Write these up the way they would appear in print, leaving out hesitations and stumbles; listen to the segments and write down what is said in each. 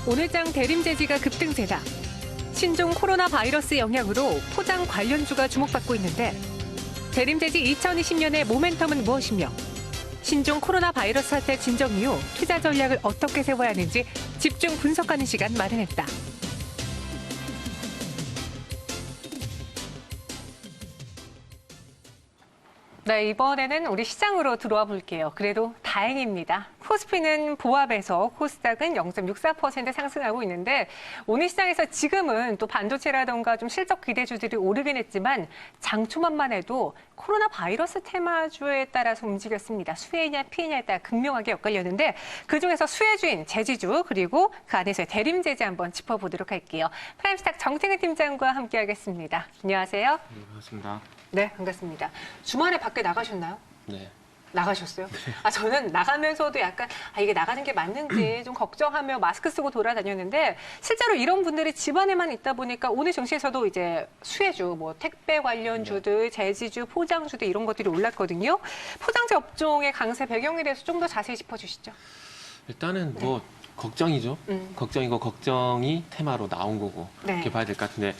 오늘장 대림제지가 급등세다. 신종 코로나 바이러스 영향으로 포장 관련주가 주목받고 있는데 대림제지 2020년의 모멘텀은 무엇이며 신종 코로나 바이러스 사태 진정 이후 투자 전략을 어떻게 세워야 하는지 집중 분석하는 시간 마련했다. 네, 이번에는 우리 시장으로 들어와 볼게요. 그래도 다행입니다. 코스피는 보합에서 코스닥은 0.64% 상승하고 있는데 오늘 시장에서 지금은 또 반도체라던가 좀 실적 기대주들이 오르긴 했지만 장 초반만 해도 코로나 바이러스 테마주에 따라서 움직였습니다. 수혜냐 피해냐에 따라 극명하게 엇갈렸는데 그중에서 수혜주인 제지주 그리고 그 안에서의 대림제지 한번 짚어보도록 할게요. 프라임스탁 정태근 팀장과 함께하겠습니다. 안녕하세요. 네, 반갑습니다. 네, 반갑습니다. 주말에 밖에 나가셨나요? 네. 나가셨어요? 저는 나가면서도 약간 이게 나가는 게 맞는지 좀 걱정하며 마스크 쓰고 돌아다녔는데 실제로 이런 분들이 집안에만 있다 보니까 오늘 증시에서도 이제 수혜주, 뭐 택배 관련주들, 제지주, 포장주들 이런 것들이 올랐거든요. 포장재 업종의 강세 배경에 대해서 좀 더 자세히 짚어주시죠. 일단은 뭐 걱정이죠. 걱정이고 걱정이 테마로 나온 거고 네. 이렇게 봐야 될 것 같은데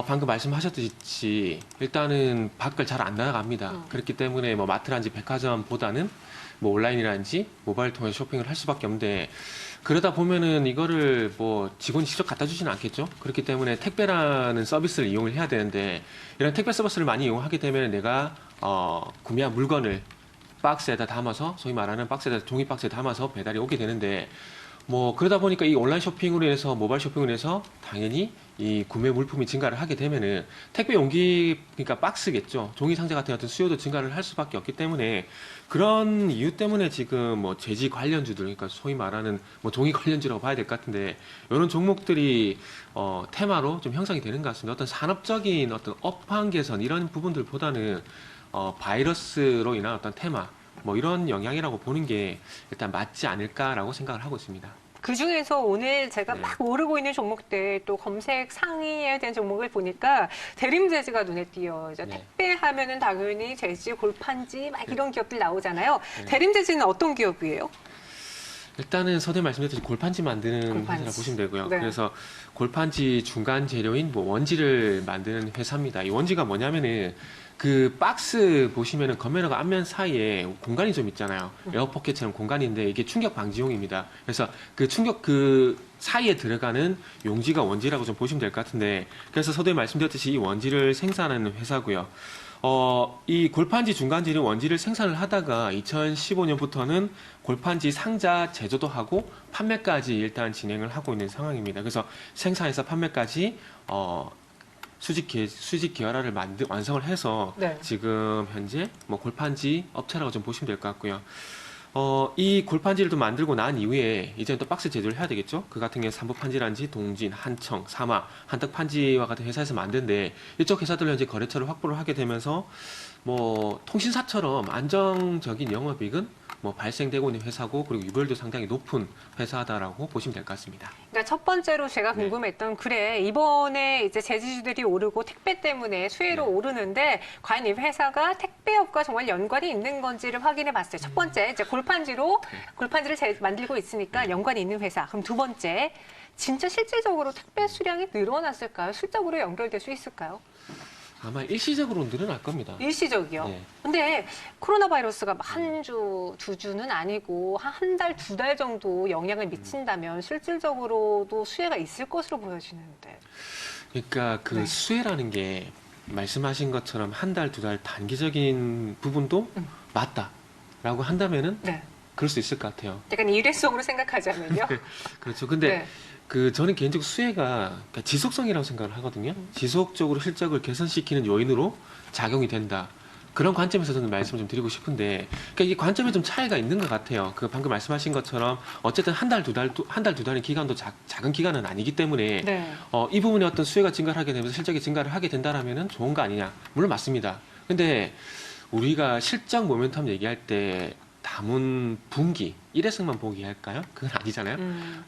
방금 말씀하셨듯이 일단은 밖을 잘 안 나갑니다. 그렇기 때문에 뭐 마트라든지 백화점보다는 뭐 온라인이라든지 모바일 통해서 쇼핑을 할 수밖에 없는데 그러다 보면은 이거를 뭐 직원이 직접 갖다 주지는 않겠죠. 그렇기 때문에 택배라는 서비스를 이용을 해야 되는데 이런 택배 서비스를 많이 이용하게 되면 내가 구매한 물건을 박스에다 담아서 소위 말하는 박스에다 종이 박스에 담아서 배달이 오게 되는데 뭐 그러다 보니까 이 온라인 쇼핑으로 해서 모바일 쇼핑으로 해서 당연히 이 구매 물품이 증가를 하게 되면은 택배 용기 그러니까 박스겠죠. 종이 상자 같은 어떤 수요도 증가를 할 수밖에 없기 때문에 그런 이유 때문에 지금 뭐 제지 관련주들 그러니까 소위 말하는 뭐 종이 관련주라고 봐야 될 것 같은데 이런 종목들이 테마로 좀 형성이 되는 것 같습니다. 어떤 산업적인 어떤 업황 개선 이런 부분들보다는 바이러스로 인한 어떤 테마 뭐 이런 영향이라고 보는 게 일단 맞지 않을까라고 생각을 하고 있습니다. 그중에서 오늘 제가 네. 막 오르고 있는 종목들 또 검색 상위에 대한 종목을 보니까 대림제지가 눈에 띄어요. 이제 네. 택배 하면은 당연히 제지, 골판지 막 이런 기업들 나오잖아요. 네. 대림제지는 어떤 기업이에요? 일단은 서두에 말씀드렸듯이 골판지 만드는 골판지. 회사라고 보시면 되고요. 네. 그래서 골판지 중간 재료인 뭐 원지를 만드는 회사입니다. 이 원지가 뭐냐면은 그 박스 보시면은 겉면하고 앞면 사이에 공간이 좀 있잖아요. 에어포켓처럼 공간인데 이게 충격 방지용입니다. 그래서 그 충격 그 사이에 들어가는 용지가 원지라고 좀 보시면 될 것 같은데 그래서 서두에 말씀드렸듯이 이 원지를 생산하는 회사고요. 이 골판지 중간 재료 원지를 생산을 하다가 2015년부터는 골판지 상자 제조도 하고 판매까지 일단 진행을 하고 있는 상황입니다. 그래서 생산에서 판매까지 수직 계열화를 완성을 해서 네. 지금 현재 뭐 골판지 업체라고 좀 보시면 될 것 같고요. 이 골판지를 또 만들고 난 이후에 이제는 또 박스 제조를 해야 되겠죠. 그 같은 경우에 삼부판지라든지 동진, 한청, 사마, 한떡판지와 같은 회사에서 만드는데 이쪽 회사들로 이제 거래처를 확보를 하게 되면서 뭐 통신사처럼 안정적인 영업이익은 뭐 발생되고 있는 회사고 그리고 유별도 상당히 높은 회사다라고 보시면 될 것 같습니다. 그러니까 첫 번째로 제가 네. 궁금했던 그래 이번에 이제 제지주들이 오르고 택배 때문에 수혜로 네. 오르는데 과연 이 회사가 택배업과 정말 연관이 있는 건지를 확인해 봤어요. 첫 번째 이제 골판지를 만들고 있으니까 연관이 있는 회사. 그럼 두 번째 진짜 실질적으로 택배 수량이 늘어났을까요? 실적으로 연결될 수 있을까요? 아마 일시적으로 늘어날 겁니다. 일시적이요. 네. 근데 코로나 바이러스가 한 주, 두 주는 아니고 한 달, 두 달 정도 영향을 미친다면 실질적으로도 수혜가 있을 것으로 보여지는데. 그러니까 그 네. 수혜라는 게 말씀하신 것처럼 한 달, 두 달 단기적인 부분도 맞다라고 한다면은 네. 그럴 수 있을 것 같아요. 약간 일회성으로 생각하자면요. 그렇죠. 근데 네. 저는 개인적으로 수혜가 그러니까 지속성이라고 생각을 하거든요. 지속적으로 실적을 개선시키는 요인으로 작용이 된다. 그런 관점에서 저는 말씀을 좀 드리고 싶은데, 그러니까 이 관점에 좀 차이가 있는 것 같아요. 그 방금 말씀하신 것처럼 어쨌든 한 달, 두 달의 기간도 작은 기간은 아니기 때문에 네. 이 부분에 어떤 수혜가 증가를 하게 되면서 실적이 증가를 하게 된다라면은 좋은 거 아니냐? 물론 맞습니다. 근데 우리가 실적 모멘텀 얘기할 때 담은 분기, 일회성만 보기 할까요? 그건 아니잖아요.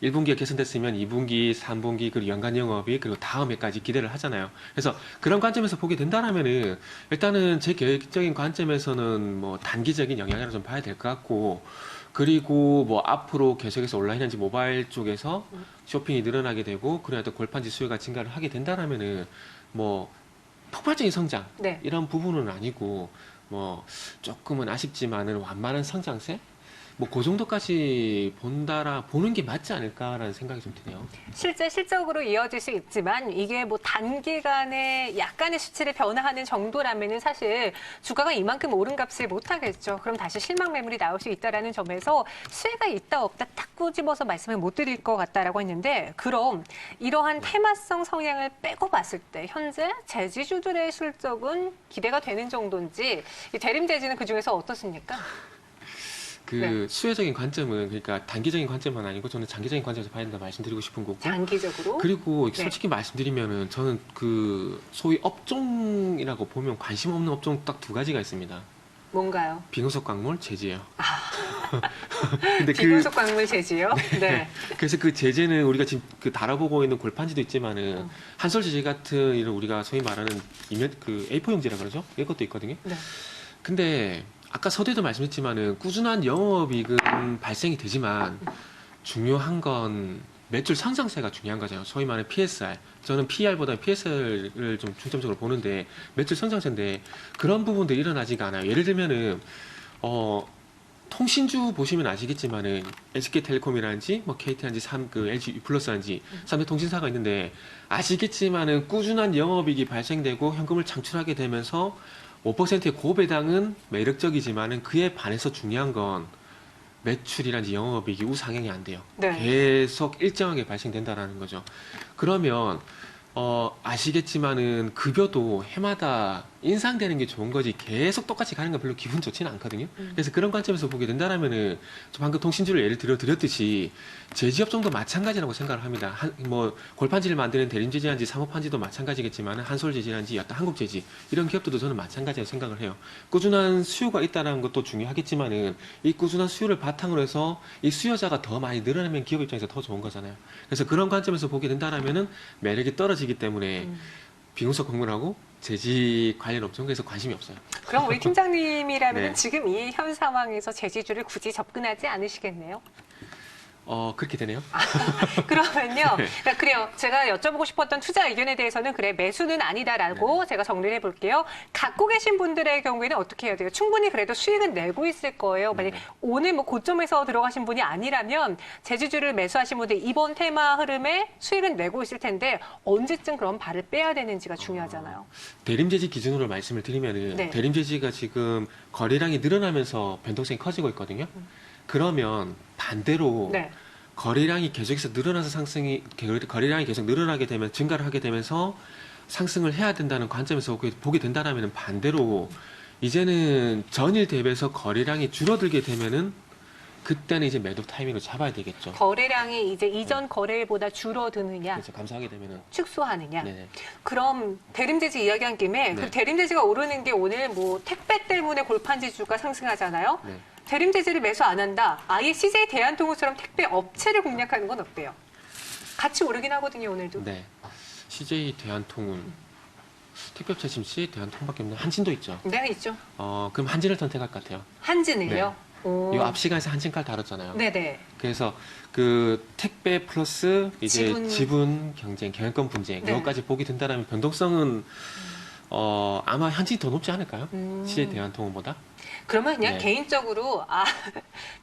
1분기가 개선됐으면 2분기, 3분기, 그리고 연간 영업이 그리고 다음 해까지 기대를 하잖아요. 그래서 그런 관점에서 보게 된다라면은 일단은 제 개인적인 관점에서는 뭐 단기적인 영향이라고 좀 봐야 될 것 같고 그리고 뭐 앞으로 계속해서 온라인인지 모바일 쪽에서 쇼핑이 늘어나게 되고 그래야 또 골판지 수요가 증가를 하게 된다라면은 뭐 폭발적인 성장 네. 이런 부분은 아니고 뭐 조금은 아쉽지만은 완만한 성장세 뭐 그 정도까지 보는 게 맞지 않을까라는 생각이 좀 드네요. 실제 실적으로 이어질 수 있지만 이게 뭐 단기간에 약간의 수치를 변화하는 정도라면은 사실 주가가 이만큼 오른 값을 못 하겠죠. 그럼 다시 실망 매물이 나올 수 있다라는 점에서 수혜가 있다 없다 딱 꼬집어서 말씀을 못 드릴 것 같다라고 했는데 그럼 이러한 테마성 성향을 빼고 봤을 때 현재 제지주들의 실적은 기대가 되는 정도인지 이 대림제지는 그중에서 어떻습니까? 그 네. 수혜적인 관점은 그러니까 단기적인 관점만 아니고 저는 장기적인 관점에서 봐야 된다 말씀드리고 싶은 거고 장기적으로? 그리고 네. 솔직히 말씀드리면은 저는 그 소위 업종이라고 보면 관심 없는 업종 딱 두 가지가 있습니다. 뭔가요? 비금속 광물, 제지예요. 아, 근데 비금속 광물 제지요? 네. 그래서 그 제재는 우리가 지금 그 달아보고 있는 골판지도 있지만은 한솔 제재 같은 이런 우리가 소위 말하는 그 A4 용지라 그러죠? 이것도 있거든요. 네. 근데 아까 서두에도 말씀했지만은 꾸준한 영업이익은 발생이 되지만 중요한 건 매출 상승세가 중요한 거잖아요. 소위 말하는 PSR. 저는 PER보다 PSR을 좀 중점적으로 보는데 매출 성장세인데 그런 부분들이 일어나지가 않아요. 예를 들면은 통신주 보시면 아시겠지만은 SK텔레콤이라든지 뭐 KT라든지 그 LG U+라든지 3대 통신사가 있는데 아시겠지만은 꾸준한 영업이익이 발생되고 현금을 창출하게 되면서 5%의 고배당은 매력적이지만은 그에 반해서 중요한 건 매출이란지 영업이익이 우상향이 안 돼요. 네. 계속 일정하게 발생된다라는 거죠. 그러면 아시겠지만은 급여도 해마다 인상되는 게 좋은 거지 계속 똑같이 가는 건 별로 기분 좋지는 않거든요. 그래서 그런 관점에서 보게 된다라면은 저 방금 통신주를 예를 드렸듯이 제지업종도 마찬가지라고 생각을 합니다. 뭐 골판지를 만드는 대림제지란지 사모판지도 마찬가지겠지만 한솔제지란지 어떤 한국제지 이런 기업들도 저는 마찬가지라고 생각을 해요. 꾸준한 수요가 있다는 것도 중요하겠지만은 이 꾸준한 수요를 바탕으로 해서 이 수요자가 더 많이 늘어나면 기업 입장에서 더 좋은 거잖아요. 그래서 그런 관점에서 보게 된다라면은 매력이 떨어지기 때문에 비금속 광물하고 제지 관련 업종에서 관심이 없어요. 그럼 우리 팀장님이라면 네. 지금 이 현 상황에서 제지주를 굳이 접근하지 않으시겠네요? 그렇게 되네요. 그러면요. 네. 그러니까 그래요. 제가 여쭤보고 싶었던 투자 의견에 대해서는 그래 매수는 아니다라고 제가 정리를 해볼게요. 갖고 계신 분들의 경우에는 어떻게 해야 돼요? 충분히 그래도 수익은 내고 있을 거예요. 만약 오늘 뭐 고점에서 들어가신 분이 아니라면 제주주를 매수하신 분들 이번 테마 흐름에 수익은 내고 있을 텐데 언제쯤 그럼 발을 빼야 되는지가 중요하잖아요. 대림제지 기준으로 말씀을 드리면은 네. 대림제지가 지금 거래량이 늘어나면서 변동성이 커지고 있거든요. 그러면 반대로 네. 거래량이 계속해서 늘어나서 거래량이 계속 늘어나게 되면 증가를 하게 되면서 상승을 해야 된다는 관점에서 보게 된다라면 반대로 이제는 전일 대비해서 거래량이 줄어들게 되면은 그때는 이제 매도 타이밍을 잡아야 되겠죠. 거래량이 이제 이전 거래일보다 줄어드느냐, 그래서 감소하게 되면은 축소하느냐. 네네. 그럼 대림제지 이야기한 김에 네. 그 대림제지가 오르는 게 오늘 뭐 택배 때문에 골판지주가 상승하잖아요. 네. 대림제지를 매수 안 한다. 아예 CJ 대한통운처럼 택배 업체를 공략하는 건 어때요? 같이 오르긴 하거든요, 오늘도. 네. CJ 대한통운 택배업체 지금 CJ 대한통운밖에 없는 한진도 있죠. 네, 있죠. 그럼 한진을 선택할 것 같아요. 한진을요? 오. 이 앞 시간에서 한진칼 다뤘잖아요. 네네. 그래서 그 택배 플러스 이제 지분. 지분 경쟁, 경영권 분쟁 네. 이것까지 보게 된다면 변동성은 아마 한진이 더 높지 않을까요? CJ 대한통운보다? 그러면 그냥 네. 개인적으로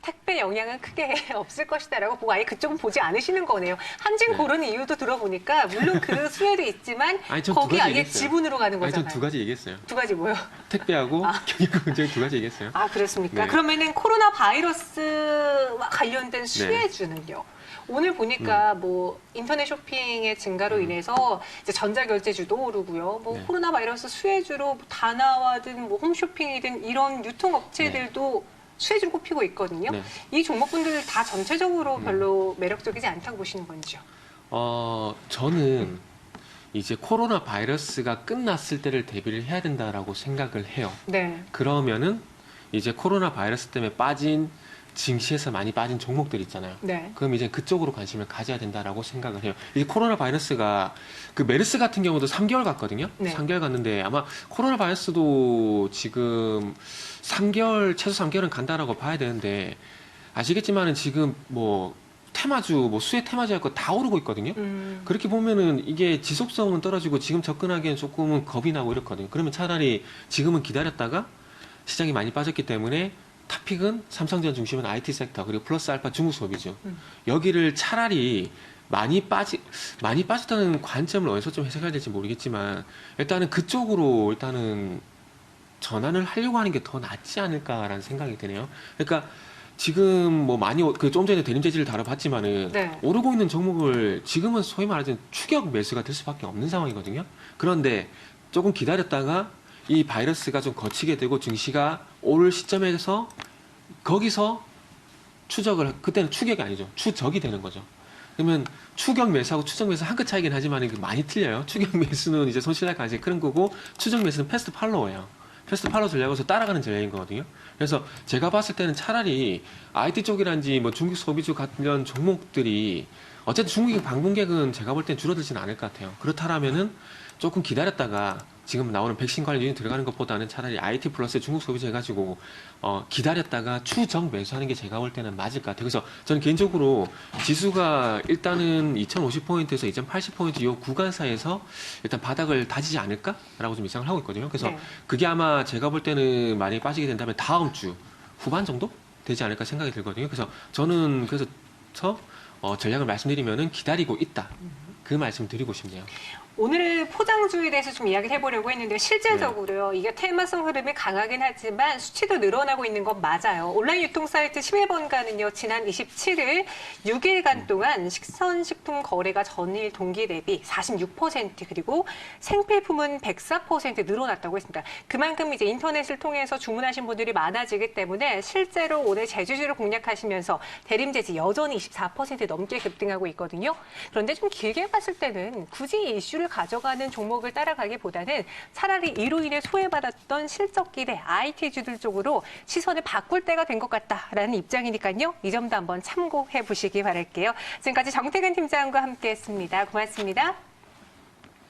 택배 영향은 크게 없을 것이다라고 보고 아예 그쪽은 보지 않으시는 거네요. 한진 네. 고르는 이유도 들어보니까 물론 그 수혜도 있지만 아니, 전두 거기 가지 아예 얘기했어요. 지분으로 가는 아니, 거잖아요. 전 두 가지 얘기했어요. 두 가지 뭐요? 택배하고 경영권 분쟁 두 가지 얘기했어요. 아, 그렇습니까? 네. 그러면은 코로나 바이러스와 관련된 수혜주는요? 오늘 보니까 뭐 인터넷 쇼핑의 증가로 인해서 이제 전자결제주도 오르고요. 뭐 네. 코로나 바이러스 수혜주로 뭐 다나와든 뭐 홈쇼핑이든 이런 유통업체들도 수혜주로 꼽히고 있거든요. 네. 이 종목분들 다 전체적으로 별로 매력적이지 않다고 보시는 건지요? 저는 이제 코로나 바이러스가 끝났을 때를 대비를 해야 된다라고 생각을 해요. 네. 그러면은 이제 코로나 바이러스 때문에 증시에서 많이 빠진 종목들 있잖아요. 네. 그럼 이제 그쪽으로 관심을 가져야 된다라고 생각을 해요. 이 코로나 바이러스가 그 메르스 같은 경우도 3개월 갔거든요. 네. 3개월 갔는데 아마 코로나 바이러스도 지금 최소 3개월은 간다라고 봐야 되는데 아시겠지만은 지금 뭐 테마주, 뭐 수혜 테마주 할 거 다 오르고 있거든요. 그렇게 보면은 이게 지속성은 떨어지고 지금 접근하기엔 조금은 겁이 나고 이렇거든요. 그러면 차라리 지금은 기다렸다가 시장이 많이 빠졌기 때문에 탑픽은 삼성전 중심은 IT 섹터 그리고 플러스 알파 중국 소비죠. 여기를 차라리 많이 빠졌다는 관점을 어디서 좀 해석해야 될지 모르겠지만 일단은 그쪽으로 일단은 전환을 하려고 하는 게 더 낫지 않을까라는 생각이 드네요. 그러니까 지금 뭐 많이 그 좀 전에 대림 재질을 다뤄봤지만은 네. 오르고 있는 종목을 지금은 소위 말하는 추격 매수가 될 수밖에 없는 상황이거든요. 그런데 조금 기다렸다가 이 바이러스가 좀 거치게 되고 증시가 오를 시점에서 거기서 그때는 추격이 아니죠. 추적이 되는 거죠. 그러면 추격 매수하고 추적 매수 한 끗 차이긴 하지만 이게 많이 틀려요. 추격 매수는 이제 손실날 가능성이 큰 거고 추적 매수는 패스트 팔로워예요. 패스트 팔로워 전략에서 따라가는 전략인 거거든요. 그래서 제가 봤을 때는 차라리 IT 쪽이란지 뭐 중국 소비주 관련 종목들이 어쨌든 중국의 방문객은 제가 볼 땐 줄어들지는 않을 것 같아요. 그렇다라면은 조금 기다렸다가 지금 나오는 백신 관련 유인 들어가는 것보다는 차라리 IT 플러스 중국 소비주 해가지고 기다렸다가 추정 매수하는 게 제가 볼 때는 맞을 것 같아요. 그래서 저는 개인적으로 지수가 일단은 2050포인트에서 2080포인트 이 구간 사이에서 일단 바닥을 다지지 않을까라고 좀 예상을 하고 있거든요. 그래서 네. 그게 아마 제가 볼 때는 많이 빠지게 된다면 다음 주 후반 정도 되지 않을까 생각이 들거든요. 그래서 저는 그래서 전략을 말씀드리면은 기다리고 있다. 그 말씀 드리고 싶네요. 오늘 포장주에 대해서 좀 이야기를 해보려고 했는데 실질적으로요. 이게 테마성 흐름이 강하긴 하지만 수치도 늘어나고 있는 건 맞아요. 온라인 유통 사이트 11번가는요. 지난 27일 6일간 동안 식선식품 거래가 전일 동기 대비 46% 그리고 생필품은 104% 늘어났다고 했습니다. 그만큼 이제 인터넷을 통해서 주문하신 분들이 많아지기 때문에 실제로 오늘 제주주를 공략하시면서 대림제지 여전히 24% 넘게 급등하고 있거든요. 그런데 좀 길게 봤을 때는 굳이 이슈를 가져가는 종목을 따라가기보다는 차라리 이로 인해 소외받았던 실적 기대 IT주들 쪽으로 시선을 바꿀 때가 된 것 같다라는 입장이니까요. 이 점도 한번 참고해 보시기 바랄게요. 지금까지 정태근 팀장과 함께했습니다. 고맙습니다.